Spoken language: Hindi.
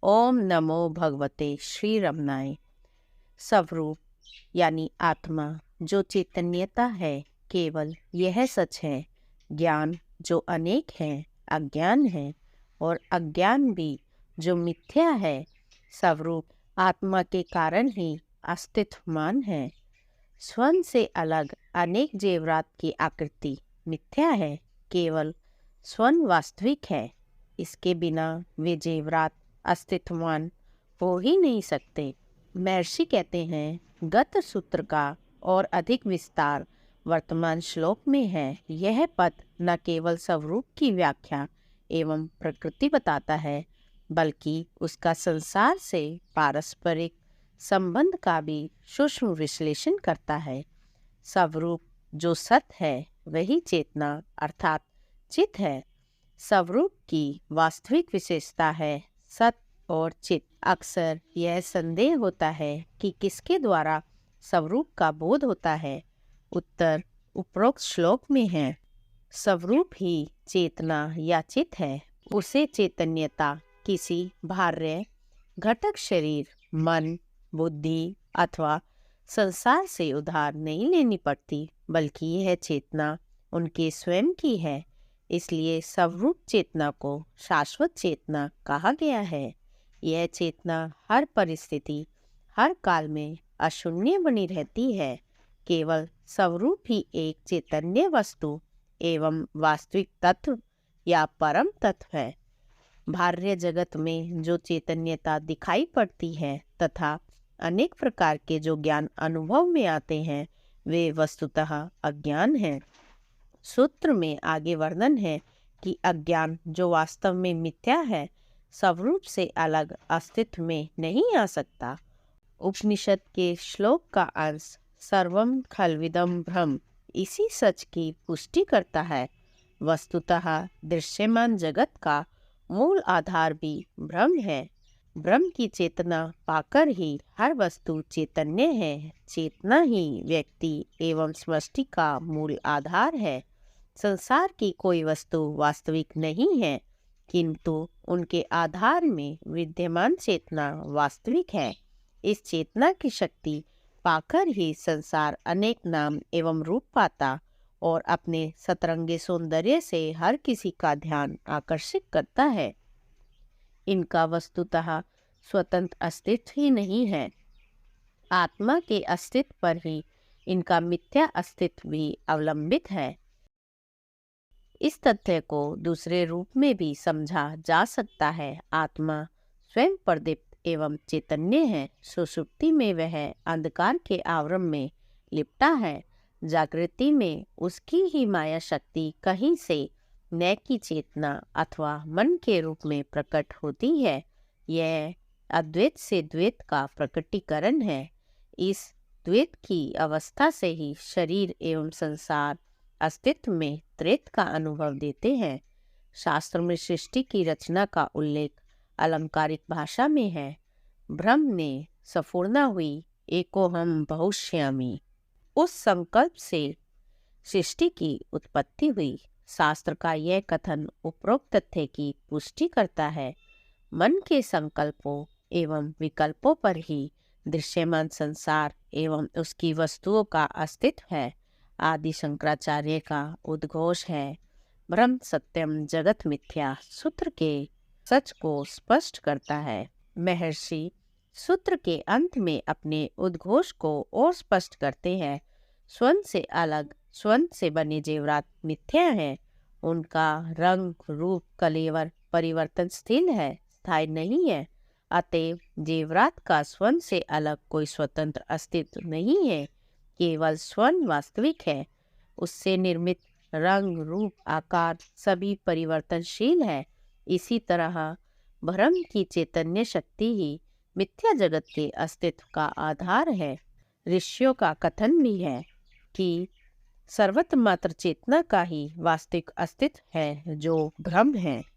ओम नमो भगवते श्री रमनाय। स्वरूप यानी आत्मा जो चैतन्यता है, केवल यह सच है। ज्ञान जो अनेक है, अज्ञान है, और अज्ञान भी जो मिथ्या है। स्वरूप आत्मा के कारण ही अस्तित्वमान है। स्वयं से अलग अनेक जेवरात की आकृति मिथ्या है, केवल स्वयं वास्तविक है। इसके बिना वे जेवरात अस्तित्ववान हो ही नहीं सकते। महर्षि कहते हैं, गत सूत्र का और अधिक विस्तार वर्तमान श्लोक में है। यह पद न केवल स्वरूप की व्याख्या एवं प्रकृति बताता है, बल्कि उसका संसार से पारस्परिक संबंध का भी सूक्ष्म विश्लेषण करता है। स्वरूप जो सत है, वही चेतना अर्थात चित है। स्वरूप की वास्तविक विशेषता है सत और चित। अक्सर यह संदेह होता है कि किसके द्वारा स्वरूप का बोध होता है। उत्तर उपरोक्त श्लोक में है। स्वरूप ही चेतना या चित है। उसे चैतन्यता किसी बाह्य घटक शरीर, मन, बुद्धि अथवा संसार से उधार नहीं लेनी पड़ती, बल्कि यह चेतना उनके स्वयं की है। इसलिए स्वरूप चेतना को शाश्वत चेतना कहा गया है। यह चेतना हर परिस्थिति, हर काल में अशून्य बनी रहती है। केवल स्वरूप ही एक चैतन्य वस्तु एवं वास्तविक तत्व या परम तत्व है। बाह्य जगत में जो चैतन्यता दिखाई पड़ती है तथा अनेक प्रकार के जो ज्ञान अनुभव में आते हैं, वे वस्तुतः अज्ञान हैं। सूत्र में आगे वर्णन है कि अज्ञान जो वास्तव में मिथ्या है, स्वरूप से अलग अस्तित्व में नहीं आ सकता। उपनिषद के श्लोक का अंश सर्वम खल्विदम ब्रह्म इसी सच की पुष्टि करता है। वस्तुतः दृश्यमान जगत का मूल आधार भी ब्रह्म है। ब्रह्म की चेतना पाकर ही हर वस्तु चैतन्य है। चेतना ही व्यक्ति एवं सृष्टि का मूल आधार है। संसार की कोई वस्तु वास्तविक नहीं है, किंतु उनके आधार में विद्यमान चेतना वास्तविक है। इस चेतना की शक्ति पाकर ही संसार अनेक नाम एवं रूप पाता और अपने सतरंगी सौंदर्य से हर किसी का ध्यान आकर्षित करता है। इनका वस्तुतः स्वतंत्र अस्तित्व ही नहीं है। आत्मा के अस्तित्व पर ही इनका मिथ्या अस्तित्व भी अवलंबित है। इस तथ्य को दूसरे रूप में भी समझा जा सकता है। आत्मा स्वयं प्रदीप्त एवं चैतन्य है। सुषुप्ति में वह अंधकार के आवरण में लिपटा है। जागृति में उसकी ही माया शक्ति कहीं से न की चेतना अथवा मन के रूप में प्रकट होती है। यह अद्वैत से द्वैत का प्रकटीकरण है। इस द्वैत की अवस्था से ही शरीर एवं संसार अस्तित्व में त्रैत का अनुभव देते हैं। शास्त्र में सृष्टि की रचना का उल्लेख अलंकारिक भाषा में है। ब्रह्म ने सफूर्णा हुई एकोहम बहुश्यामी, उस संकल्प से सृष्टि की उत्पत्ति हुई। शास्त्र का यह कथन उपरोक्त तथ्य की पुष्टि करता है। मन के संकल्पों एवं विकल्पों पर ही दृश्यमान संसार एवं उसकी वस्तुओं का अस्तित्व है। आदि शंकराचार्य का उद्घोष है, ब्रह्म सत्यम जगत मिथ्या सूत्र के सच को स्पष्ट करता है। महर्षि सूत्र के अंत में अपने उद्घोष को और स्पष्ट करते हैं। स्वयं से अलग, स्वयं से बने जेवरात मिथ्या है। उनका रंग, रूप, कलेवर परिवर्तनशील है, स्थायी नहीं है। अतएव जेवरात का स्वयं से अलग कोई स्वतंत्र अस्तित्व नहीं है। केवल स्वयं वास्तविक है। उससे निर्मित रंग, रूप, आकार सभी परिवर्तनशील है। इसी तरह ब्रह्म की चैतन्य शक्ति ही मिथ्या जगत के अस्तित्व का आधार है। ऋषियों का कथन भी है कि सर्वत्र मात्र चेतना का ही वास्तविक अस्तित्व है, जो ब्रह्म है।